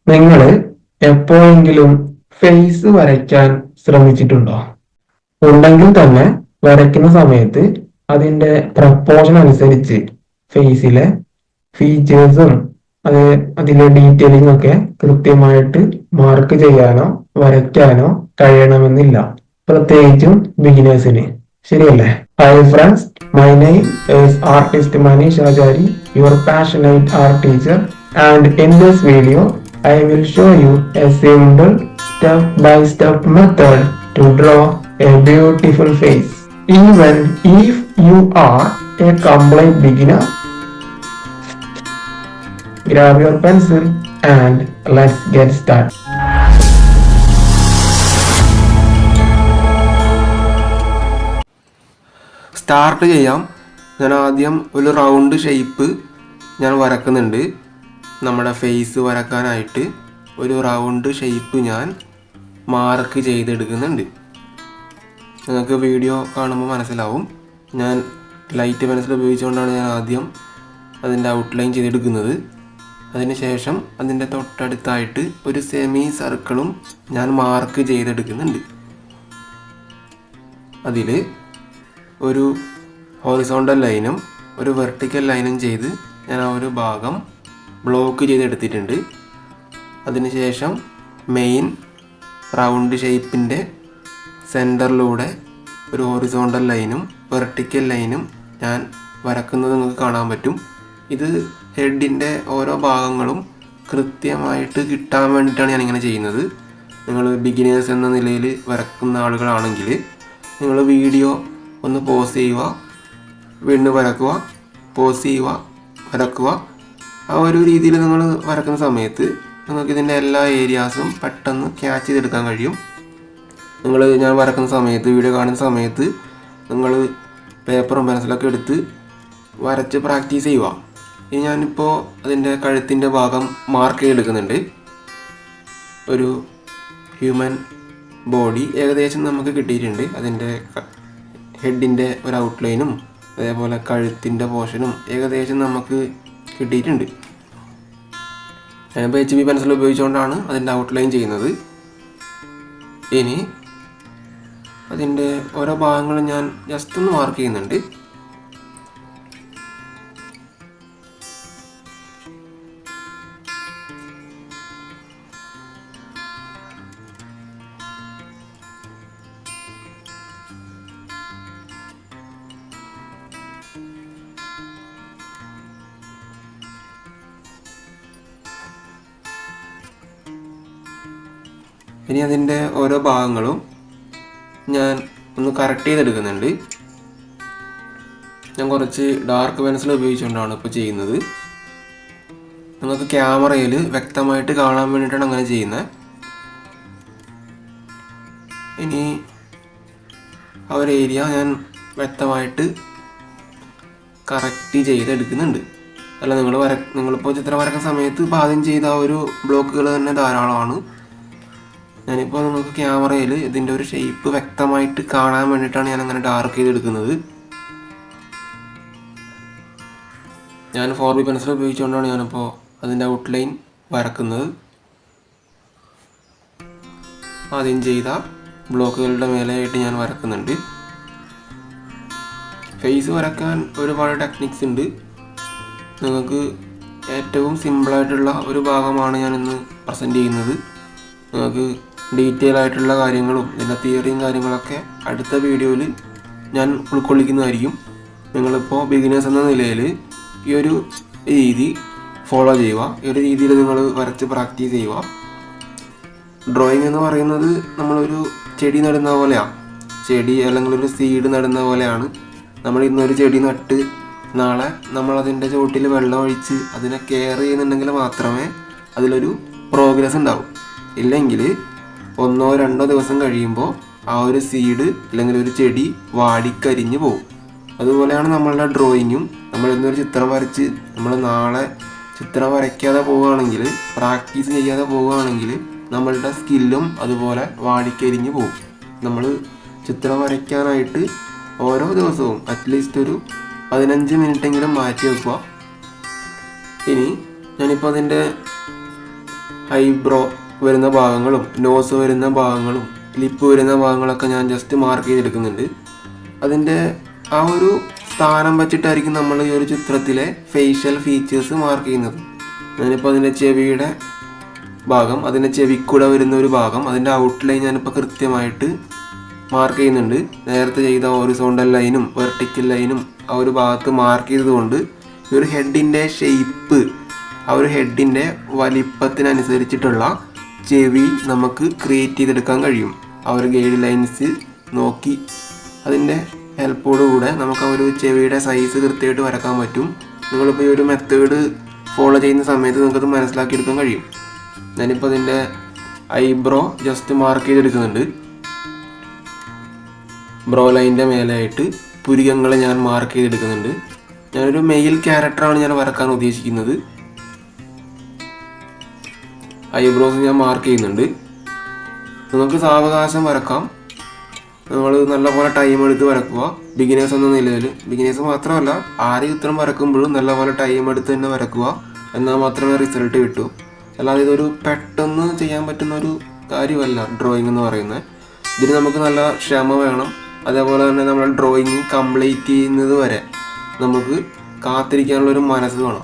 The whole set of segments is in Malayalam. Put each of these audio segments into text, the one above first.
നിങ്ങൾ എപ്പോഴെങ്കിലും ഫേസ് വരയ്ക്കാൻ ശ്രമിച്ചിട്ടുണ്ടോ? ഉണ്ടെങ്കിൽ തന്നെ വരയ്ക്കുന്ന സമയത്ത് അതിന്റെ പ്രപ്പോർഷൻ അനുസരിച്ച് ഫേസിലെ ഫീച്ചേഴ്സും അതിലെ ഡീറ്റെയിലിംഗ് ഒക്കെ കൃത്യമായിട്ട് മാർക്ക് ചെയ്യാനോ വരയ്ക്കാനോ കഴിയണമെന്നില്ല, പ്രത്യേകിച്ചും ബിഗിനേഴ്സിന്. ശരിയല്ലേ? Hi friends, my name is artist Manish Achari, your passionate art teacher, and in this video I will show you a simple step-by-step method to draw a beautiful face. Even if you are a complete beginner, grab your pencil and let's get started. Start ചെയ്യാം. ഞാൻ ആദ്യം ഒരു റൗണ്ട് ഷേപ്പ് ഞാൻ വരക്കുന്നുണ്ട്. നമ്മുടെ ഫേസ് വരക്കാനായിട്ട് ഒരു റൗണ്ട് ഷേപ്പ് ഞാൻ മാർക്ക് ചെയ്തെടുക്കുന്നുണ്ട്. നിങ്ങൾക്ക് വീഡിയോ കാണുമ്പോൾ മനസ്സിലാവും. ഞാൻ ലൈറ്റ് പെൻസിൽ ഉപയോഗിച്ചുകൊണ്ടാണ് ഞാൻ ആദ്യം അതിൻ്റെ ഔട്ട്ലൈൻ ചെയ്തെടുക്കുന്നത്. അതിനുശേഷം അതിൻ്റെ തൊട്ടടുത്തായിട്ട് ഒരു സെമി സർക്കിളും ഞാൻ മാർക്ക് ചെയ്തെടുക്കുന്നുണ്ട്. അതിൽ ഒരു ഹൊറിസോണ്ടൽ ലൈനും ഒരു വെർട്ടിക്കൽ ലൈനും ചെയ്ത് ഞാൻ ആ ഒരു ഭാഗം ബ്ലോക്ക് ചെയ്തെടുത്തിട്ടുണ്ട്. അതിനുശേഷം മെയിൻ റൗണ്ട് ഷേപ്പിൻ്റെ സെൻറ്ററിലൂടെ ഒരു ഹൊറിസോണ്ടൽ ലൈനും വെർട്ടിക്കൽ ലൈനും ഞാൻ വരക്കുന്നത് നിങ്ങൾക്ക് കാണാൻ പറ്റും. ഇത് ഹെഡിൻ്റെ ഓരോ ഭാഗങ്ങളും കൃത്യമായിട്ട് കിട്ടാൻ വേണ്ടിയിട്ടാണ് ഞാനിങ്ങനെ ചെയ്യുന്നത്. നിങ്ങൾ ബിഗിനേഴ്സ് എന്ന നിലയിൽ വരക്കുന്ന ആളുകളാണെങ്കിൽ നിങ്ങൾ വീഡിയോ ഒന്ന് പോസ് ചെയ്യുക, വീണ്ടും വരക്കുക, പോസ് ചെയ്യുക, വരക്കുക. ആ ഒരു രീതിയിൽ നിങ്ങൾ വരക്കുന്ന സമയത്ത് നിങ്ങൾക്ക് ഇതിൻ്റെ എല്ലാ ഏരിയാസും പെട്ടെന്ന് ക്യാച്ച് ചെയ്തെടുക്കാൻ കഴിയും. ഞാൻ വരക്കുന്ന സമയത്ത്, വീഡിയോ കാണുന്ന സമയത്ത് നിങ്ങൾ പേപ്പറും പെൻസിലൊക്കെ എടുത്ത് വരച്ച് പ്രാക്ടീസ് ചെയ്യുക. ഇനി ഞാനിപ്പോൾ അതിൻ്റെ കഴുത്തിൻ്റെ ഭാഗം മാർക്ക് ചെയ്തെടുക്കുന്നുണ്ട്. ഒരു ഹ്യൂമൻ ബോഡി ഏകദേശം നമുക്ക് കിട്ടിയിട്ടുണ്ട്. അതിൻ്റെ ഹെഡിൻ്റെ ഒരു ഔട്ട്ലൈനും അതേപോലെ കഴുത്തിൻ്റെ പോർഷനും ഏകദേശം നമുക്ക് കിട്ടിയിട്ടുണ്ട്. ഞാനിപ്പോൾ HB പെൻസിൽ ഉപയോഗിച്ചുകൊണ്ടാണ് അതിൻ്റെ ഔട്ട്ലൈൻ ചെയ്യുന്നത്. ഇനി അതിൻ്റെ ഓരോ ഭാഗങ്ങളും ഞാൻ ജസ്റ്റ് ഒന്ന് മാർക്ക് ചെയ്യുന്നുണ്ട്. ഇനി അതിൻ്റെ ഓരോ ഭാഗങ്ങളും ഞാൻ ഒന്ന് കറക്റ്റ് ചെയ്തെടുക്കുന്നുണ്ട്. ഞാൻ കുറച്ച് ഡാർക്ക് പെൻസിൽ ഉപയോഗിച്ചുകൊണ്ടാണ് ഇപ്പോൾ ചെയ്യുന്നത്. നിങ്ങൾക്ക് ക്യാമറയിൽ വ്യക്തമായിട്ട് കാണാൻ വേണ്ടിയിട്ടാണ് അങ്ങനെ ചെയ്യുന്നത്. ഇനി ആ ഒരു ഏരിയ ഞാൻ വ്യക്തമായിട്ട് കറക്റ്റ് ചെയ്തെടുക്കുന്നുണ്ട്. അല്ല, നിങ്ങളിപ്പോൾ ചിത്രം വരക്കുന്ന സമയത്ത് ഇപ്പോൾ ആദ്യം ചെയ്ത ആ ഒരു ബ്ലോക്കുകൾ തന്നെ ധാരാളമാണ്. ഞാനിപ്പോൾ നിങ്ങൾക്ക് ക്യാമറയിൽ ഇതിൻ്റെ ഒരു ഷേപ്പ് വ്യക്തമായിട്ട് കാണാൻ വേണ്ടിയിട്ടാണ് ഞാൻ അങ്ങനെ ഡാർക്ക് ചെയ്തെടുക്കുന്നത്. ഞാൻ 4B പെൻസിൽ ഉപയോഗിച്ചുകൊണ്ടാണ് ഞാനിപ്പോൾ അതിൻ്റെ ഔട്ട്ലൈൻ വരക്കുന്നത്. ആദ്യം ചെയ്ത ബ്ലോക്കുകളുടെ മേലെയായിട്ട് ഞാൻ വരക്കുന്നുണ്ട്. ഫേസ് വരക്കാൻ ഒരുപാട് ടെക്നിക്സ് ഉണ്ട്. നിങ്ങൾക്ക് ഏറ്റവും സിമ്പിളായിട്ടുള്ള ഒരു ഭാഗമാണ് ഞാനിന്ന് പ്രസൻറ്റ് ചെയ്യുന്നത്. നിങ്ങൾക്ക് ഡീറ്റെയിൽ ആയിട്ടുള്ള കാര്യങ്ങളും ഇതിൻ്റെ തിയറിയും കാര്യങ്ങളൊക്കെ അടുത്ത വീഡിയോയിൽ ഞാൻ ഉൾക്കൊള്ളിക്കുന്നതായിരിക്കും. നിങ്ങളിപ്പോൾ ബിഗിനേഴ്സ് എന്ന നിലയിൽ ഈ ഒരു രീതി ഫോളോ ചെയ്യുക. ഈ ഒരു രീതിയിൽ നിങ്ങൾ വരച്ച് പ്രാക്ടീസ് ചെയ്യുക. ഡ്രോയിങ് എന്ന് പറയുന്നത് നമ്മളൊരു ചെടി നടുന്ന പോലെയാണ്. ചെടി അല്ലെങ്കിൽ ഒരു സീഡ് നടുന്ന പോലെയാണ്. നമ്മൾ ഇന്നൊരു ചെടി നട്ട് നാളെ നമ്മളതിൻ്റെ ചുവട്ടിൽ വെള്ളം ഒഴിച്ച് അതിനെ കെയർ ചെയ്യുന്നുണ്ടെങ്കിൽ മാത്രമേ അതിലൊരു പ്രോഗ്രസ് ഉണ്ടാവും. ഇല്ലെങ്കിൽ 1-2 ദിവസം കഴിയുമ്പോൾ ആ ഒരു സീഡ് അല്ലെങ്കിൽ ഒരു ചെടി വാടിക്കരിഞ്ഞ് പോകും. അതുപോലെയാണ് നമ്മളുടെ ഡ്രോയിങ്ങും. നമ്മൾ ഇന്നൊരു ചിത്രം വരച്ച് നമ്മൾ നാളെ ചിത്രം വരയ്ക്കാതെ പോവുകയാണെങ്കിൽ, പ്രാക്ടീസ് ചെയ്യാതെ പോവുകയാണെങ്കിൽ നമ്മളുടെ സ്കില്ലും അതുപോലെ വാടിക്കരിഞ്ഞ് പോകും. നമ്മൾ ചിത്രം വരയ്ക്കാനായിട്ട് ഓരോ ദിവസവും അറ്റ്ലീസ്റ്റ് ഒരു 15 മിനിറ്റെങ്കിലും മാറ്റി വെക്കുക. ഇനി ഞാനിപ്പോൾ അതിൻ്റെ ഐബ്രോ വരുന്ന ഭാഗങ്ങളും നോസ് വരുന്ന ഭാഗങ്ങളും ലിപ്പ് വരുന്ന ഭാഗങ്ങളൊക്കെ ഞാൻ ജസ്റ്റ് മാർക്ക് ചെയ്തെടുക്കുന്നുണ്ട്. അതിൻ്റെ ആ ഒരു സ്ഥാനം വച്ചിട്ടായിരിക്കും നമ്മൾ ഈ ഒരു ചിത്രത്തിലെ ഫേഷ്യൽ ഫീച്ചേഴ്സ് മാർക്ക് ചെയ്യുന്നത്. ഞാനിപ്പോൾ അതിൻ്റെ ചെവിയുടെ ഭാഗം, അതിൻ്റെ ചെവിക്കൂടെ വരുന്ന ഒരു ഭാഗം, അതിൻ്റെ ഔട്ട്ലൈൻ ഞാനിപ്പോൾ കൃത്യമായിട്ട് മാർക്ക് ചെയ്യുന്നുണ്ട്. നേരത്തെ ചെയ്ത ഹൊറിസോണ്ടൽ ലൈനും വെർട്ടിക്കൽ ലൈനും ആ ഒരു ഭാഗത്ത് മാർക്ക് ചെയ്തതുകൊണ്ട് ഈ ഒരു ഹെഡിൻ്റെ ഷേപ്പ്, ആ ഒരു ഹെഡിൻ്റെ വലിപ്പത്തിനനുസരിച്ചിട്ടുള്ള ചെവി നമുക്ക് ക്രിയേറ്റ് ചെയ്തെടുക്കാൻ കഴിയും. ആ ഒരു ഗൈഡ് ലൈൻസ് നോക്കി അതിൻ്റെ ഹെൽപ്പോടുകൂടെ നമുക്ക് ആ ഒരു ചെവിയുടെ സൈസ് കൃത്യമായിട്ട് വരക്കാൻ പറ്റും. നിങ്ങളിപ്പോൾ ഈ ഒരു മെത്തേഡ് ഫോളോ ചെയ്യുന്ന സമയത്ത് നിങ്ങൾക്കത് മനസ്സിലാക്കിയെടുക്കാൻ കഴിയും. ഞാനിപ്പോൾ അതിൻ്റെ ഐബ്രോ ജസ്റ്റ് മാർക്ക് ചെയ്തെടുക്കുന്നുണ്ട്. ബ്രോ ലൈനിൻ്റെ മേലായിട്ട് പുരികങ്ങൾ ഞാൻ മാർക്ക് ചെയ്തെടുക്കുന്നുണ്ട്. ഞാനൊരു മെയിൽ ക്യാരക്ടറാണ് ഞാൻ വരക്കാൻ ഉദ്ദേശിക്കുന്നത്. ഐബ്രോസ് ഞാൻ മാർക്ക് ചെയ്യുന്നുണ്ട്. നിങ്ങൾക്ക് സാവകാശം വരക്കാം. നമ്മൾ നല്ലപോലെ ടൈം എടുത്ത് വരക്കുക. ബിഗിനേഴ്സ് എന്ന നിലയിൽ, ബിഗിനേഴ്സ് മാത്രമല്ല ആര് ചിത്രം വരക്കുമ്പോഴും നല്ലപോലെ ടൈം എടുത്ത് തന്നെ വരക്കുക. എന്നാൽ മാത്രമേ റിസൾട്ട് കിട്ടൂ. അല്ലാതെ ഇതൊരു പെട്ടെന്ന് ചെയ്യാൻ പറ്റുന്ന ഒരു കാര്യമല്ല ഡ്രോയിങ് എന്ന് പറയുന്നത്. ഇതിന് നമുക്ക് നല്ല ക്ഷമ വേണം. അതേപോലെ തന്നെ നമ്മൾ ഡ്രോയിങ് കംപ്ലീറ്റ് ചെയ്യുന്നത് വരെ നമുക്ക് കാത്തിരിക്കാനുള്ളൊരു മനസ്സ് വേണം.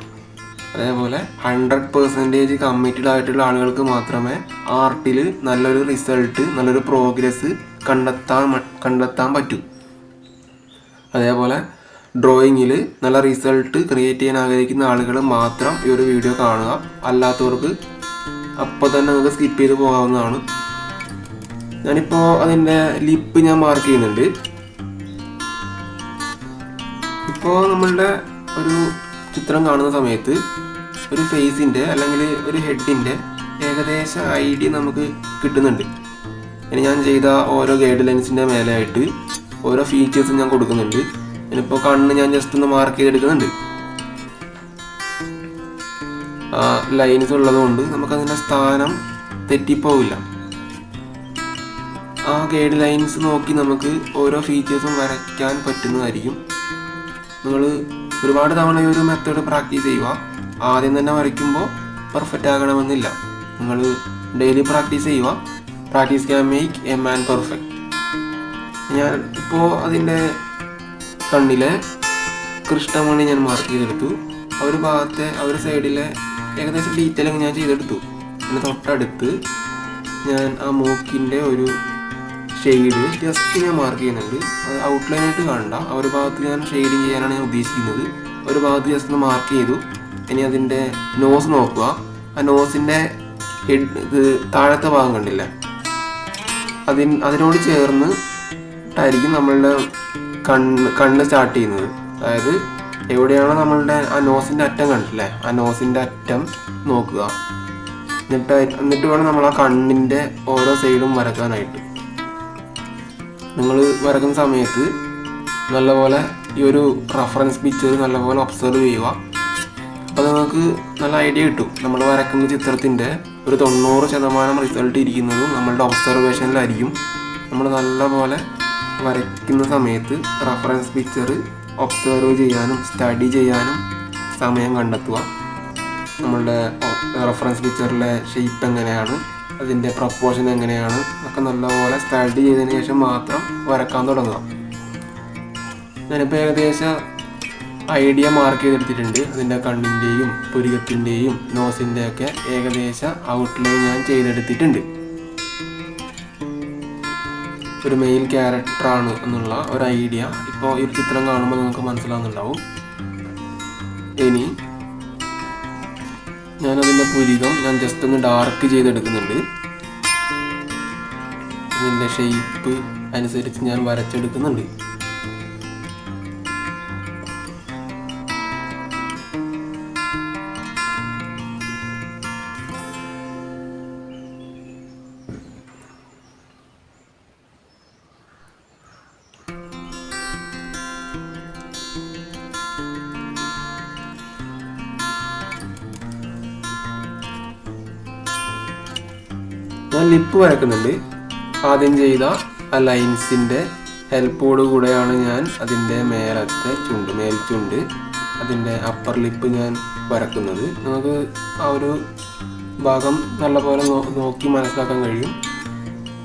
അതേപോലെ 100% കമ്മിറ്റഡ് ആയിട്ടുള്ള ആളുകൾക്ക് മാത്രമേ ആർട്ടിൽ നല്ലൊരു റിസൾട്ട്, നല്ലൊരു പ്രോഗ്രസ് കണ്ടെത്താൻ പറ്റൂ. അതേപോലെ ഡ്രോയിങ്ങിൽ നല്ല റിസൾട്ട് ക്രിയേറ്റ് ചെയ്യാൻ ആഗ്രഹിക്കുന്ന ആളുകൾ മാത്രം ഈ ഒരു വീഡിയോ കാണുക. അല്ലാത്തവർക്ക് അപ്പോൾ തന്നെ നമുക്ക് സ്കിപ്പ് ചെയ്ത് പോകാവുന്നതാണ്. ഞാനിപ്പോൾ അതിൻ്റെ ലിപ്പ് ഞാൻ മാർക്ക് ചെയ്യുന്നുണ്ട്. ഇപ്പോൾ നമ്മളുടെ ഒരു ചിത്രം കാണുന്ന സമയത്ത് ഒരു ഫേസിൻ്റെ അല്ലെങ്കിൽ ഒരു ഹെഡിൻ്റെ ഏകദേശ ഐഡിയ നമുക്ക് കിട്ടുന്നുണ്ട്. ഇനി ഞാൻ ചെയ്ത ഓരോ ഗൈഡ് ലൈൻസിൻ്റെ മേലെയായിട്ട് ഓരോ ഫീച്ചേഴ്സും ഞാൻ കൊടുക്കുന്നുണ്ട്. ഇനിയിപ്പോൾ കണ്ണ് ഞാൻ ജസ്റ്റ് ഒന്ന് മാർക്ക് ചെയ്തെടുക്കുന്നുണ്ട്. ആ ലൈൻസ് ഉള്ളതുകൊണ്ട് നമുക്കതിൻ്റെ സ്ഥാനം തെറ്റിപ്പോവില്ല. ആ ഗൈഡ് ലൈൻസ് നോക്കി നമുക്ക് ഓരോ ഫീച്ചേഴ്സും വരയ്ക്കാൻ പറ്റുന്നതായിരിക്കും. നിങ്ങൾ ഒരുപാട് തവണ ഈ ഒരു മെത്തേഡ് പ്രാക്ടീസ് ചെയ്യുക. ആദ്യം തന്നെ വരയ്ക്കുമ്പോൾ പെർഫെക്റ്റ് ആകണമെന്നില്ല. നിങ്ങൾ ഡെയിലി പ്രാക്ടീസ് ചെയ്യുക. Practice can make a man perfect. ഞാൻ ഇപ്പോൾ അതിൻ്റെ കണ്ണിലെ കൃഷ്ണമണി ഞാൻ മാർക്ക് ചെയ്തെടുത്തു. ആ ഒരു ഭാഗത്തെ ആ ഒരു സൈഡിലെ ഏകദേശം ഡീറ്റെയിലിങ് ഞാൻ ചെയ്തെടുത്തു. അതിന് തൊട്ടടുത്ത് ഞാൻ ആ മൂക്കിൻ്റെ ഒരു ഷെയ്ഡ് ജസ്റ്റ് ഞാൻ മാർക്ക് ചെയ്യുന്നുണ്ട്. അത് ഔട്ട്ലൈനായിട്ട് കാണണ്ട. ആ ഒരു ഭാഗത്ത് ഞാൻ ഷെയ്ഡിങ് ചെയ്യാനാണ് ഞാൻ ഉദ്ദേശിക്കുന്നത്. ഒരു ഭാഗത്ത് ജസ്റ്റ് ഒന്ന് മാർക്ക് ചെയ്തു. ഇനി അതിൻ്റെ നോസ് നോക്കുക. ആ നോസിൻ്റെ ഹെഡ് ഇത് താഴത്തെ ഭാഗം കണ്ടില്ലേ, അതിനോട് ചേർന്നിട്ടായിരിക്കും നമ്മളുടെ കണ്ണ് സ്റ്റാർട്ട് ചെയ്യുന്നത്. അതായത് എവിടെയാണോ നമ്മളുടെ ആ നോസിൻ്റെ അറ്റം കണ്ടില്ലേ, ആ നോസിൻ്റെ അറ്റം നോക്കുക. എന്നിട്ട് വേണം നമ്മൾ ആ കണ്ണിൻ്റെ ഓരോ സൈഡും വരക്കാനായിട്ട്. നിങ്ങൾ വരക്കുന്ന സമയത്ത് നല്ലപോലെ ഈ ഒരു റഫറൻസ് പിക്ചർ നല്ലപോലെ ഒബ്സർവ് ചെയ്യുക. അപ്പോൾ നിങ്ങൾക്ക് നല്ല ഐഡിയ കിട്ടും. നമ്മൾ വരക്കുന്ന ചിത്രത്തിൻ്റെ ഒരു 90% റിസൾട്ട് ഇരിക്കുന്നതും നമ്മളുടെ ഒബ്സർവേഷനിലായിരിക്കും. നമ്മൾ നല്ലപോലെ വരയ്ക്കുന്ന സമയത്ത് റഫറൻസ് പിക്ചർ ഒബ്സർവ് ചെയ്യാനും സ്റ്റഡി ചെയ്യാനും സമയം കണ്ടെത്തുക. നമ്മളുടെ റഫറൻസ് പിക്ചറിലെ ഷേപ്പ് എങ്ങനെയാണ്, അതിൻ്റെ പ്രപ്പോർഷൻ എങ്ങനെയാണ് ഒക്കെ നല്ലപോലെ സ്റ്റഡി ചെയ്തതിന് ശേഷം മാത്രം വരക്കാൻ തുടങ്ങുക. ഞാനിപ്പോൾ ഏകദേശം ഐഡിയ മാർക്ക് ചെയ്തെടുത്തിട്ടുണ്ട്. അതിൻ്റെ കണ്ണിൻ്റെയും പുരികത്തിൻ്റെയും നോസിൻ്റെയൊക്കെ ഏകദേശ ഔട്ട്ലൈൻ ഞാൻ ചെയ്തെടുത്തിട്ടുണ്ട്. ഒരു മെയിൽ ക്യാരക്ടറാണ് എന്നുള്ള ഒരു ഐഡിയ ഇപ്പോൾ ഈ ചിത്രം കാണുമ്പോൾ നിങ്ങൾക്ക് മനസ്സിലാകുന്നുണ്ടാവും. ഇനി ഞാനതിൻ്റെ പുരികം ഞാൻ ജസ്റ്റ് ഒന്ന് ഡാർക്ക് ചെയ്തെടുക്കുന്നുണ്ട്. അതിൻ്റെ ഷേപ്പ് അനുസരിച്ച് ഞാൻ വരച്ചെടുക്കുന്നുണ്ട്. ഞാൻ ലിപ്പ് വരക്കുന്നുണ്ട്. ആദ്യം ചെയ്ത ആ ലൈൻസിൻ്റെ ഹെൽപ്പോട് കൂടെയാണ് ഞാൻ അതിൻ്റെ മേലത്തെ മേൽചുണ്ട്, അതിൻ്റെ അപ്പർ ലിപ്പ് ഞാൻ വരക്കുന്നത്. നമുക്ക് ആ ഒരു ഭാഗം നല്ലപോലെ നോക്കി മനസ്സിലാക്കാൻ കഴിയും.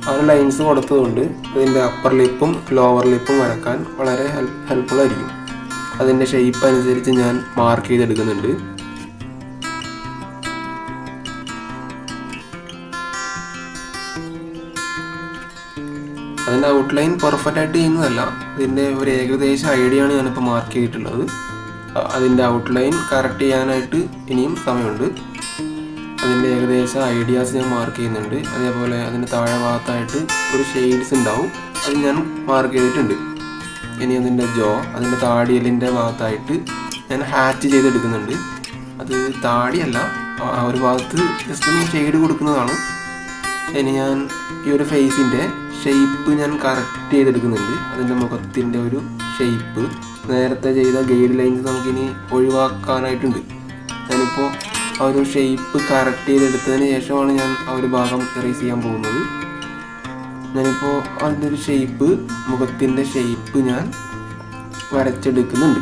ആ ഒരു ലൈൻസ് കൊടുത്തതുകൊണ്ട് അതിൻ്റെ അപ്പർ ലിപ്പും ലോവർ ലിപ്പും വരക്കാൻ വളരെ ഹെൽപ്ഫുൾ ആയിരിക്കും. അതിൻ്റെ ഷേപ്പ് അനുസരിച്ച് ഞാൻ മാർക്ക് ചെയ്തെടുക്കുന്നുണ്ട്. അതിൻ്റെ ഔട്ട്ലൈൻ പെർഫെക്റ്റ് ആയിട്ട് ചെയ്യുന്നതല്ല, ഇതിൻ്റെ ഒരു ഏകദേശ ഐഡിയ ആണ് ഞാനിപ്പോൾ മാർക്ക് ചെയ്തിട്ടുള്ളത്. അതിൻ്റെ ഔട്ട്ലൈൻ കറക്റ്റ് ചെയ്യാനായിട്ട് ഇനിയും സമയമുണ്ട്. അതിൻ്റെ ഏകദേശ ഐഡിയാസ് ഞാൻ മാർക്ക് ചെയ്യുന്നുണ്ട്. അതേപോലെ അതിൻ്റെ താഴെ ഭാഗത്തായിട്ട് ഒരു ഷെയ്ഡ്സ് ഉണ്ടാവും, അത് ഞാൻ മാർക്ക് ചെയ്തിട്ടുണ്ട്. ഇനി അതിൻ്റെ അതിൻ്റെ താടിയലിൻ്റെ ഭാഗത്തായിട്ട് ഞാൻ ഹാച്ച് ചെയ്തെടുക്കുന്നുണ്ട്. അത് താടിയല്ല, ആ ഒരു ഭാഗത്ത് ജസ്റ്റ് ഒന്ന് ഷെയ്ഡ് കൊടുക്കുന്നതാണ്. ഇനി ഞാൻ ഈ ഒരു ഫേസിൻ്റെ ഷേപ്പ് ഞാൻ കറക്റ്റ് ചെയ്തെടുക്കുന്നുണ്ട്. അതിൻ്റെ മുഖത്തിൻ്റെ ഒരു ഷേപ്പ് നേരത്തെ ചെയ്ത ഗൈഡ് ലൈൻസ് നമുക്കിനി ഒഴിവാക്കാനായിട്ടുണ്ട്. ഞാനിപ്പോൾ ആ ഒരു ഷേപ്പ് കറക്റ്റ് ചെയ്തെടുത്തതിന് ശേഷമാണ് ഞാൻ ആ ഒരു ഭാഗം എറേസ് ചെയ്യാൻ പോകുന്നത്. ഞാനിപ്പോൾ അതിൻ്റെ ഒരു ഷേപ്പ്, മുഖത്തിൻ്റെ ഷേപ്പ് ഞാൻ വരച്ചെടുക്കുന്നുണ്ട്.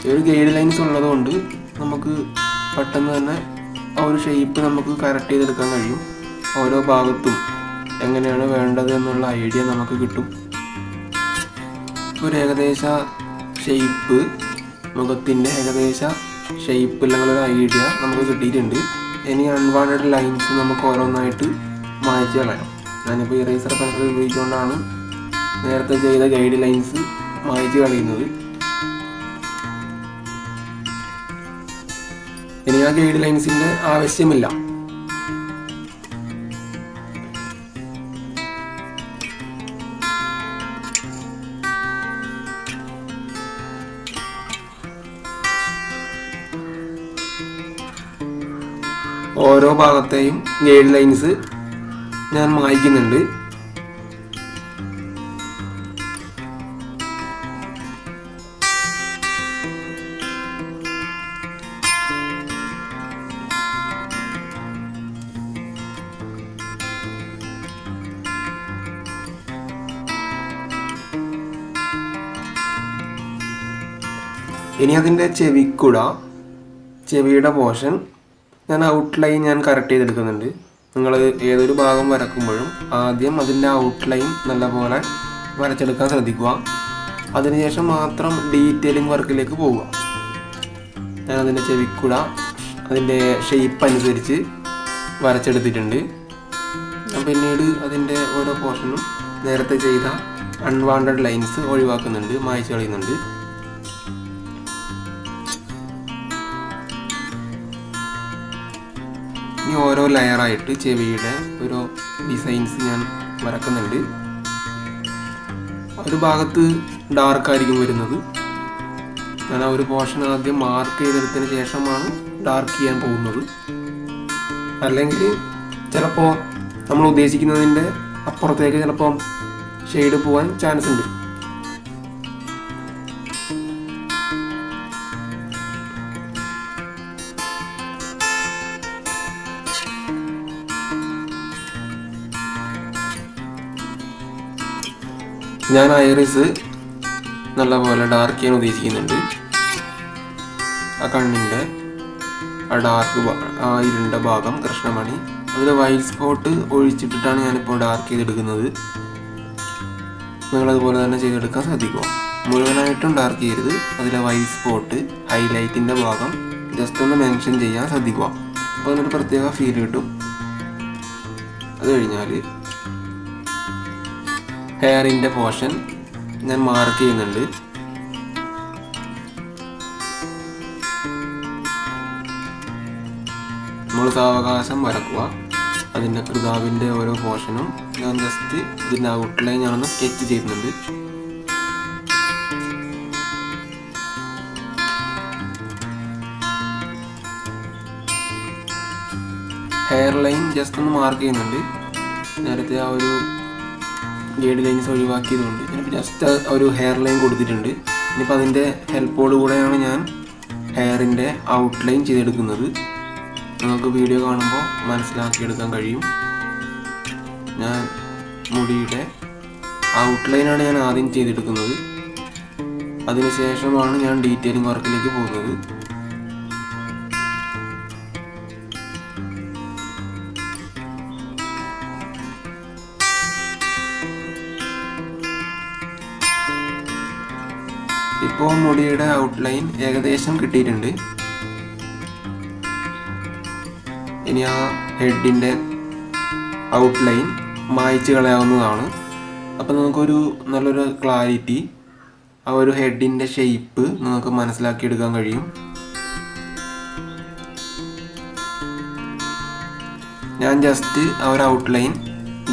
ഈ ഒരു ഗൈഡ് ലൈൻസ് ഉള്ളതുകൊണ്ട് നമുക്ക് പെട്ടെന്ന് തന്നെ ആ ഒരു ഷേപ്പ് നമുക്ക് കറക്റ്റ് ചെയ്തെടുക്കാൻ കഴിയും. ഓരോ ഭാഗത്തും എങ്ങനെയാണ് വേണ്ടത് എന്നുള്ള ഐഡിയ നമുക്ക് കിട്ടും. ഒരു ഏകദേശ ഷേപ്പ്, മുഖത്തിൻ്റെ ഏകദേശ ഷേപ്പ് അല്ലെങ്കിൽ ഒരു ഐഡിയ നമുക്ക് കിട്ടിയിട്ടുണ്ട്. ഇനി അൺവാണ്ടഡ് ലൈൻസ് നമുക്ക് ഓരോന്നായിട്ട് മായ്ച്ച് കളയാം. ഞാനിപ്പോൾ ഇറേസർ പെൻസിൽ ഉപയോഗിച്ചുകൊണ്ടാണ് നേരത്തെ ചെയ്ത ഗൈഡ് ലൈൻസ് മായ്ച്ച് കളയുന്നത്. ഇനി ആ ഗൈഡ് ലൈൻസിൻ്റെ ആവശ്യമില്ല. ഓരോ ഭാഗത്തെയും ഗൈഡ് ലൈൻസ് ഞാൻ മായ്ക്കുന്നുണ്ട്. ഇനി അതിൻ്റെ ചെവിയുടെ പോർഷൻ ഞാൻ ഔട്ട്ലൈൻ ഞാൻ കറക്റ്റ് ചെയ്തെടുക്കുന്നുണ്ട്. നിങ്ങൾ ഏതൊരു ഭാഗം വരക്കുമ്പോഴും ആദ്യം അതിൻ്റെ ഔട്ട്ലൈൻ നല്ലപോലെ വരച്ചെടുക്കാൻ ശ്രദ്ധിക്കുക. അതിനുശേഷം മാത്രം ഡീറ്റെയിലിംഗ് വർക്കിലേക്ക് പോവുക. ഞാൻ അതിൻ്റെ ചെവിക്കുട അതിൻ്റെ ഷേപ്പ് അനുസരിച്ച് വരച്ചെടുത്തിട്ടുണ്ട്. ഞാൻ പിന്നീട് അതിൻ്റെ ഓരോ പോർഷനും നേരത്തെ ചെയ്ത അൺവാണ്ടഡ് ലൈൻസ് ഒഴിവാക്കുന്നുണ്ട്, മായ്ച്ച് കളയുന്നുണ്ട്. ഇനി ഓരോ ലെയറായിട്ട് ചെവിയുടെ ഓരോ ഡിസൈൻസ് ഞാൻ വരക്കുന്നുണ്ട്. ഒരു ഭാഗത്ത് ഡാർക്കായിരിക്കും വരുന്നത്. ഞാൻ ആ ഒരു പോർഷൻ ആദ്യം മാർക്ക് ചെയ്തെടുത്തതിന് ശേഷമാണ് ഡാർക്ക് ചെയ്യാൻ പോകുന്നത്. അല്ലെങ്കിൽ ചിലപ്പോൾ നമ്മൾ ഉദ്ദേശിക്കുന്നതിൻ്റെ അപ്പുറത്തേക്ക് ചിലപ്പോൾ ഷെയ്ഡ് പോകാൻ ചാൻസ് ഉണ്ട്. ഞാൻ ഐറിസ് നല്ലപോലെ ഡാർക്ക് ചെയ്യാൻ ഉദ്ദേശിക്കുന്നുണ്ട്. ആ കണ്ണിൻ്റെ ആ ഇരുണ്ട ഭാഗം കൃഷ്ണമണി അതിൽ വൈറ്റ് സ്പോട്ട് ഒഴിച്ചിട്ടിട്ടാണ് ഞാനിപ്പോൾ ഡാർക്ക് ചെയ്തെടുക്കുന്നത്. നിങ്ങളതുപോലെ തന്നെ ചെയ്തെടുക്കാൻ ശ്രദ്ധിക്കുക. മുഴുവനായിട്ടും ഡാർക്ക് ചെയ്യരുത്. അതിലെ വൈറ്റ് സ്പോട്ട് ഹൈലൈറ്റിൻ്റെ ഭാഗം ജസ്റ്റ് ഒന്ന് മെൻഷൻ ചെയ്യാൻ ശ്രദ്ധിക്കുക. അപ്പോൾ അതിനൊരു പ്രത്യേക ഫീൽ കിട്ടും. അത് കഴിഞ്ഞാൽ ഹെയറിൻ്റെ പോർഷൻ ഞാൻ മാർക്ക് ചെയ്യുന്നുണ്ട്. നമ്മൾ സാവകാശം വരക്കുക. അതിൻ്റെ കൃതാവിൻ്റെ ഓരോ പോർഷനും ഞാൻ ജസ്റ്റ് ഇതിൻ്റെ ഔട്ട്ലൈൻ ഞാനൊന്ന് സ്കെച്ച് ചെയ്യുന്നുണ്ട്. ഹെയർ ലൈൻ ജസ്റ്റ് ഒന്ന് മാർക്ക് ചെയ്യുന്നുണ്ട്. നേരത്തെ ആ ഒരു ഗൈഡ് ലൈൻസ് ഒഴിവാക്കിയതുകൊണ്ട് ഞാനിപ്പോൾ ജസ്റ്റ് ഒരു ഹെയർ ലൈൻ കൊടുത്തിട്ടുണ്ട്. ഇനിയിപ്പോൾ അതിൻ്റെ ഹെൽപ്പോടുകൂടെയാണ് ഞാൻ ഹെയറിൻ്റെ ഔട്ട്ലൈൻ ചെയ്തെടുക്കുന്നത്. നിങ്ങൾക്ക് വീഡിയോ കാണുമ്പോൾ മനസ്സിലാക്കിയെടുക്കാൻ കഴിയും. ഞാൻ മുടിയുടെ ഔട്ട്ലൈനാണ് ഞാൻ ആദ്യം ചെയ്തെടുക്കുന്നത്. അതിനുശേഷമാണ് ഞാൻ ഡീറ്റെയിലിംഗ് വർക്കിലേക്ക് പോകുന്നത്. ഇപ്പോൾ മുടിയുടെ ഔട്ട്ലൈൻ ഏകദേശം കിട്ടിയിട്ടുണ്ട്. ഇനി ആ ഹെഡിൻ്റെ ഔട്ട്ലൈൻ മായ്ച്ച് കളയാവുന്നതാണ്. അപ്പോൾ നമുക്കൊരു നല്ലൊരു ക്ലാരിറ്റി, ആ ഒരു ഹെഡിൻ്റെ ഷേപ്പ് നമുക്ക് മനസ്സിലാക്കിയെടുക്കാൻ കഴിയും. ഞാൻ ജസ്റ്റ് ആ ഒരു ഔട്ട്ലൈൻ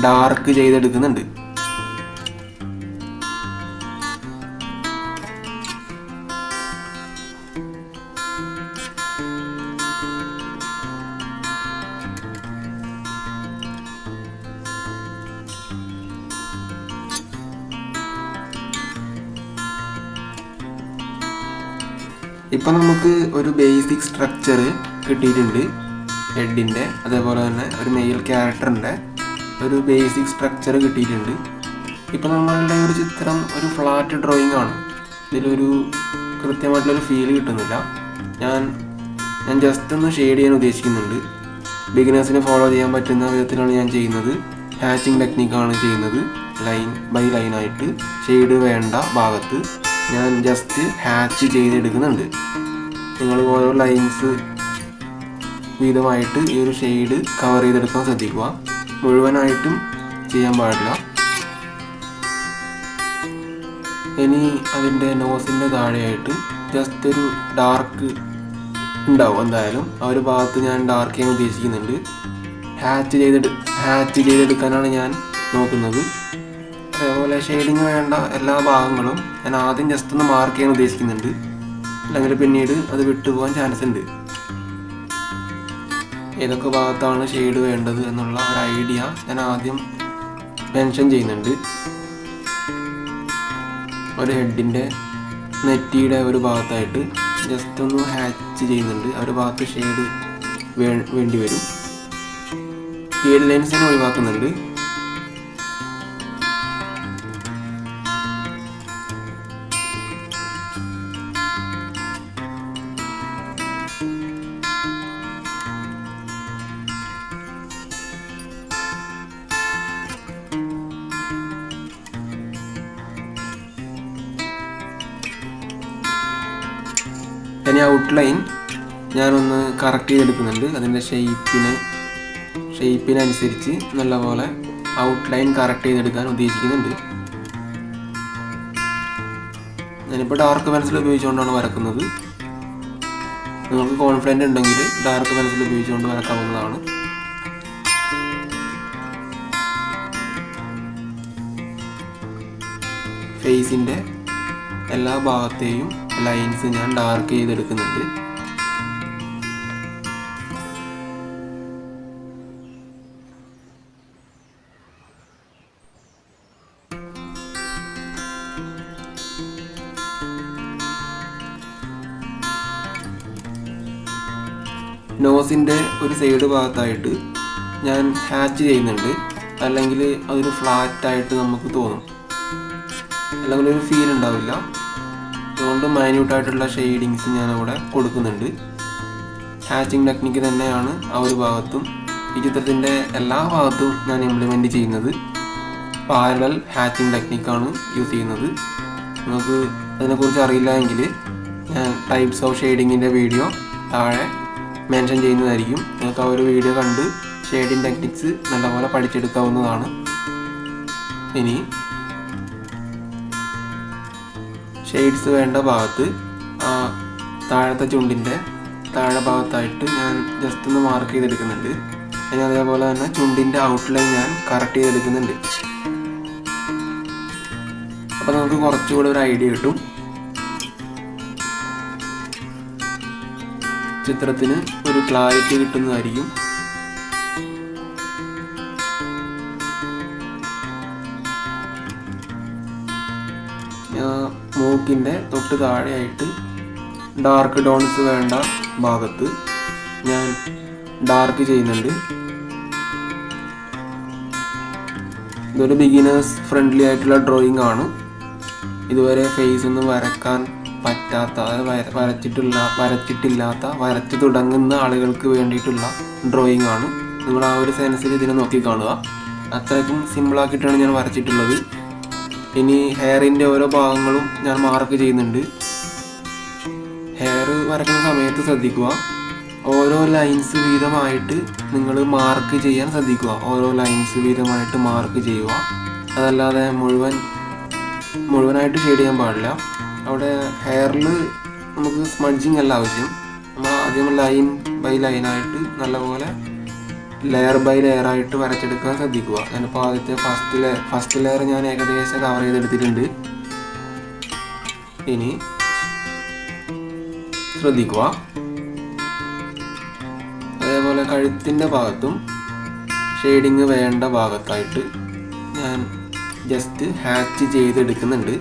ഡാർക്ക് ചെയ്തെടുക്കുന്നുണ്ട്. ഇപ്പം നമുക്ക് ഒരു ബേസിക് സ്ട്രക്ചർ കിട്ടിയിട്ടുണ്ട് ഹെഡിൻ്റെ. അതേപോലെ തന്നെ ഒരു മെയിൽ ക്യാരക്ടറിൻ്റെ ഒരു ബേസിക് സ്ട്രക്ചർ കിട്ടിയിട്ടുണ്ട്. ഇപ്പം നമ്മളുടെ ഒരു ചിത്രം ഒരു ഫ്ലാറ്റ് ഡ്രോയിങ് ആണ്. ഇതിലൊരു കൃത്യമായിട്ടുള്ളൊരു ഫീൽ കിട്ടുന്നില്ല. ഞാൻ ജസ്റ്റ് ഒന്ന് ഷെയ്ഡ് ചെയ്യാൻ ഉദ്ദേശിക്കുന്നുണ്ട്. ബിഗിനേഴ്സിന് ഫോളോ ചെയ്യാൻ പറ്റുന്ന വിധത്തിലാണ് ഞാൻ ചെയ്യുന്നത്. ഹാച്ചിങ് ടെക്നിക്കാണ് ചെയ്യുന്നത്. ലൈൻ ബൈ ലൈനായിട്ട് ഷെയ്ഡ് വേണ്ട ഭാഗത്ത് ഞാൻ ജസ്റ്റ് ഹാച്ച് ചെയ്തെടുക്കുന്നുണ്ട്. നിങ്ങൾ ഓരോ ലൈൻസ് വീതമായിട്ട് ഈ ഒരു ഷെയ്ഡ് കവർ ചെയ്തെടുക്കാൻ ശ്രദ്ധിക്കുക. മുഴുവനായിട്ടും ചെയ്യാൻ പാടില്ല. ഇനി അതിൻ്റെ നോസിൻ്റെ താഴെയായിട്ട് ജസ്റ്റ് ഒരു ഡാർക്ക് ഉണ്ടാവും. എന്തായാലും ആ ഒരു ഭാഗത്ത് ഞാൻ ഡാർക്ക് ചെയ്യാൻ ഉദ്ദേശിക്കുന്നുണ്ട്. ഹാച്ച് ചെയ്തെടുക്കാനാണ് ഞാൻ നോക്കുന്നത്. അതേപോലെ ഷെയ്ഡിങ് വേണ്ട എല്ലാ ഭാഗങ്ങളും ഞാൻ ആദ്യം ജസ്റ്റ് ഒന്ന് മാർക്ക് ചെയ്യാൻ ഉദ്ദേശിക്കുന്നുണ്ട്. അല്ലെങ്കിൽ പിന്നീട് അത് വിട്ടുപോകാൻ ചാൻസ് ഉണ്ട്. ഏതൊക്കെ ഭാഗത്താണ് ഷെയ്ഡ് വേണ്ടത് എന്നുള്ള ഒരു ഐഡിയ ഞാൻ ആദ്യം മെൻഷൻ ചെയ്യുന്നുണ്ട്. ഒരു ഹെഡിൻ്റെ നെറ്റിയുടെ ഒരു ഭാഗത്തായിട്ട് ജസ്റ്റ് ഒന്ന് ഹാച്ച് ചെയ്യുന്നുണ്ട്. ആ ഒരു ഭാഗത്ത് ഷെയ്ഡ് വേണ്ടി വരും. ഷെയ്ഡ് ലൈൻസിനെ ഒഴിവാക്കുന്നുണ്ട്. ഇനി ഔട്ട്ലൈൻ ഞാനൊന്ന് കറക്റ്റ് ചെയ്തെടുക്കുന്നുണ്ട്. അതിൻ്റെ ഷെയ്പ്പിനനുസരിച്ച് നല്ലപോലെ ഔട്ട്ലൈൻ കറക്റ്റ് ചെയ്തെടുക്കാൻ ഉദ്ദേശിക്കുന്നുണ്ട്. ഞാനിപ്പോൾ ഡാർക്ക് പെൻസിൽ ഉപയോഗിച്ചുകൊണ്ടാണ് വരക്കുന്നത്. നിങ്ങൾക്ക് കോൺഫിഡൻറ്റ് ഉണ്ടെങ്കിൽ ഡാർക്ക് പെൻസിൽ ഉപയോഗിച്ചുകൊണ്ട് വരക്കാവുന്നതാണ്. ഫേസിൻ്റെ എല്ലാ ഭാഗത്തെയും ലൈൻസ് ഞാൻ ഡാർക്ക് ചെയ്തെടുക്കുന്നുണ്ട്. നോസിൻ്റെ ഒരു സൈഡ് ഭാഗത്തായിട്ട് ഞാൻ ഹാച്ച് ചെയ്യുന്നുണ്ട്. അല്ലെങ്കിൽ അതൊരു ഫ്ലാറ്റായിട്ട് നമുക്ക് തോന്നും, അല്ലെങ്കിൽ ഒരു ഫീൽ ഉണ്ടാവില്ല. അതുകൊണ്ട് മൈന്യൂട്ടായിട്ടുള്ള ഷെയ്ഡിങ്സ് ഞാൻ അവിടെ കൊടുക്കുന്നുണ്ട്. ഹാച്ചിങ് ടെക്നിക്ക് തന്നെയാണ് ആ ഒരു ഭാഗത്തും ഈ ചിത്രത്തിൻ്റെ എല്ലാ ഭാഗത്തും ഞാൻ ഇംപ്ലിമെൻറ്റ് ചെയ്യുന്നത്. പാരലൽ ഹാച്ചിങ് ടെക്നിക്കാണ് യൂസ് ചെയ്യുന്നത്. നമുക്ക് അതിനെക്കുറിച്ച് അറിയില്ല എങ്കിൽ ഞാൻ ടൈപ്സ് ഓഫ് ഷെയ്ഡിങ്ങിൻ്റെ വീഡിയോ താഴെ മെൻഷൻ ചെയ്യുന്നതായിരിക്കും. നിങ്ങൾക്ക് ആ ഒരു വീഡിയോ കണ്ട് ഷെയ്ഡിങ് ടെക്നിക്സ് നല്ലപോലെ പഠിച്ചെടുക്കാവുന്നതാണ്. ഇനി ഷെയ്ഡ്സ് വേണ്ട ഭാഗത്ത് താഴത്തെ ചുണ്ടിൻ്റെ താഴെ ഭാഗത്തായിട്ട് ഞാൻ ജസ്റ്റ് ഒന്ന് മാർക്ക് ചെയ്തെടുക്കുന്നുണ്ട്. ഇനി അതേപോലെ തന്നെ ചുണ്ടിൻ്റെ ഔട്ട്ലൈൻ ഞാൻ കറക്റ്റ് ചെയ്തെടുക്കുന്നുണ്ട്. അപ്പോൾ നമുക്ക് കുറച്ചുകൂടെ ഒരു ഐഡിയ കിട്ടും. ചിത്രത്തിന് ഒരു ക്ലാരിറ്റി കിട്ടുന്നതായിരിക്കും. മൂക്കിൻ്റെ തൊട്ട് താഴെയായിട്ട് ഡാർക്ക് ടോൺസ് വേണ്ട ഭാഗത്ത് ഞാൻ ഡാർക്ക് ചെയ്യുന്നുണ്ട്. ഇതൊരു ബിഗിനേഴ്സ് ഫ്രണ്ട്ലി ആയിട്ടുള്ള ഡ്രോയിങ് ആണ്. ഇതുവരെ ഫേസ് ഒന്നും വരക്കാൻ പറ്റാത്ത, വരച്ചിട്ടില്ലാത്ത, വരച്ച് തുടങ്ങുന്ന ആളുകൾക്ക് വേണ്ടിയിട്ടുള്ള ഡ്രോയിങ് ആണ്. നിങ്ങൾ ആ ഒരു സെൻസിൽ ഇതിനെ നോക്കി കാണുക. അത്രയ്ക്കും സിമ്പിളാക്കിയിട്ടാണ് ഞാൻ വരച്ചിട്ടുള്ളത്. ഇനി ഹെയറിൻ്റെ ഓരോ ഭാഗങ്ങളും ഞാൻ മാർക്ക് ചെയ്യുന്നുണ്ട്. വരയ്ക്കുന്ന സമയത്ത് ശ്രദ്ധിക്കുക, ഓരോ ലൈൻസ് വീതമായിട്ട് നിങ്ങൾ മാർക്ക് ചെയ്യാൻ ശ്രദ്ധിക്കുക. ഓരോ ലൈൻസ് വീതമായിട്ട് മാർക്ക് ചെയ്യുക. അതല്ലാതെ മുഴുവനായിട്ട് ഷെയ്ഡ് ചെയ്യാൻ പാടില്ല. അവിടെ ഹെയറിൽ നമുക്ക് സ്മഡ്ജിങ് അല്ല ആവശ്യം. നമ്മൾ ആദ്യം ലൈൻ ബൈ ലൈനായിട്ട് നല്ലപോലെ ലെയർ ബൈ ലെയർ ആയിട്ട് വരച്ചെടുക്കാൻ ശ്രദ്ധിക്കുക. ഞാനിപ്പോൾ ആദ്യത്തെ ഫസ്റ്റ് ലെയർ ഞാൻ ഏകദേശം കവർ ചെയ്തെടുത്തിട്ടുണ്ട്. ഇനി ശ്രദ്ധിക്കുക, അതേപോലെ കഴുത്തിൻ്റെ ഭാഗത്തും ഷെയ്ഡിങ് വേണ്ട ഭാഗത്തായിട്ട് ഞാൻ ജസ്റ്റ് ഹാച്ച് ചെയ്തെടുക്കുന്നുണ്ട്.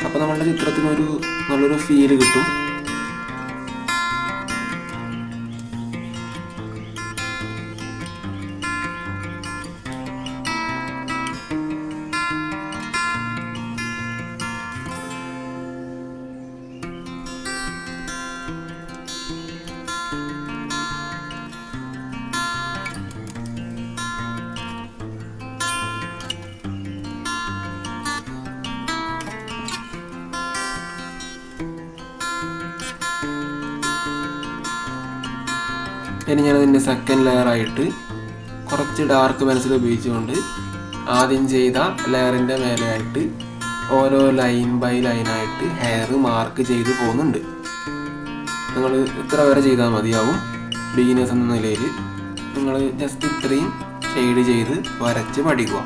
അപ്പോൾ നമ്മളുടെ ചിത്രത്തിനൊരു നല്ലൊരു ഫീല് കിട്ടും. ഇനി ഞാനതിൻ്റെ സെക്കൻഡ് ലെയറായിട്ട് കുറച്ച് ഡാർക്ക് പെൻസിൽ ഉപയോഗിച്ചുകൊണ്ട് ആദ്യം ചെയ്ത ലെയറിൻ്റെ മേലെയായിട്ട് ഓരോ ലൈൻ ബൈ ലൈനായിട്ട് ഹെയർ മാർക്ക് ചെയ്ത് പോകുന്നുണ്ട്. നിങ്ങൾ ഇത്ര വരെ ചെയ്താൽ മതിയാവും. ബിഗിനേഴ്സ് എന്ന നിലയിൽ നിങ്ങൾ ജസ്റ്റ് ഇത്രയും ഷെയ്ഡ് ചെയ്ത് വരച്ച് പഠിക്കുക.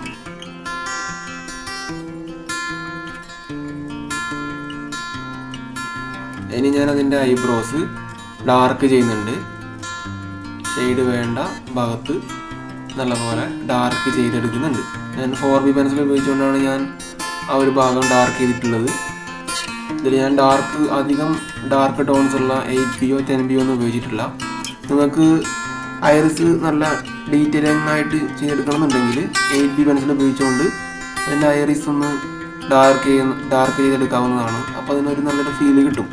ഇനി ഞാൻ അതിൻ്റെ ഐബ്രോസ് ഡാർക്ക് ചെയ്യുന്നുണ്ട്. ഷെയ്ഡ് വേണ്ട ഭാഗത്ത് നല്ലപോലെ ഡാർക്ക് ചെയ്തെടുക്കുന്നുണ്ട്. ഞാൻ 4B പെൻസിൽ ഉപയോഗിച്ചുകൊണ്ടാണ് ഞാൻ ആ ഒരു ഭാഗം ഡാർക്ക് ചെയ്തിട്ടുള്ളത്. ഇതിൽ ഞാൻ അധികം ഡാർക്ക് ടോൺസ് ഉള്ള 8B 10B ഒന്നും ഉപയോഗിച്ചിട്ടില്ല. നിങ്ങൾക്ക് ഐറിസ് നല്ല ഡീറ്റെയിലിംഗ് ആയിട്ട് ചെയ്തെടുക്കണമെന്നുണ്ടെങ്കിൽ 8B പെൻസിൽ ഉപയോഗിച്ചുകൊണ്ട് അതിൻ്റെ ഐറിസ് ഒന്ന് ഡാർക്ക് ചെയ്തെടുക്കാവുന്നതാണ്. അപ്പോൾ അതിനൊരു നല്ലൊരു ഫീല് കിട്ടും.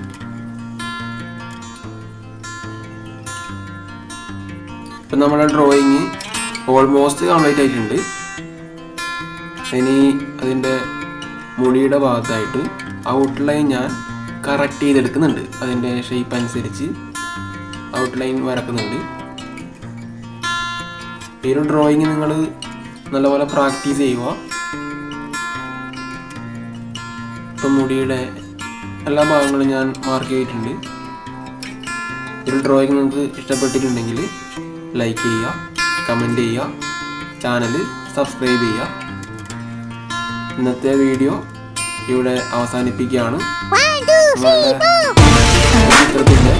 ഇപ്പം നമ്മുടെ ഡ്രോയിങ് ഓൾമോസ്റ്റ് കംപ്ലീറ്റ് ആയിട്ടുണ്ട്. ഇനി അതിൻ്റെ മുടിയുടെ ഭാഗത്തായിട്ട് ഔട്ട്ലൈൻ ഞാൻ കറക്റ്റ് ചെയ്തെടുക്കുന്നുണ്ട്. അതിൻ്റെ ഷേപ്പ് അനുസരിച്ച് ഔട്ട്ലൈൻ വരക്കുന്നുണ്ട്. ഈ ഒരു ഡ്രോയിങ് നിങ്ങൾ നല്ലപോലെ പ്രാക്ടീസ് ചെയ്യുക. ഇപ്പം മുടിയുടെ എല്ലാ ഭാഗങ്ങളും ഞാൻ മാർക്ക് ചെയ്തിട്ടുണ്ട്. ഈ ഡ്രോയിങ് നിങ്ങൾക്ക് ഇഷ്ടപ്പെട്ടിട്ടുണ്ടെങ്കിൽ ലൈക്ക് ചെയ്യുക, കമൻറ്റ് ചെയ്യുക, ചാനൽ സബ്സ്ക്രൈബ് ചെയ്യുക. ഇന്നത്തെ വീഡിയോ ഇവിടെ അവസാനിപ്പിക്കുകയാണ്. ചിത്രത്തിൻ്റെ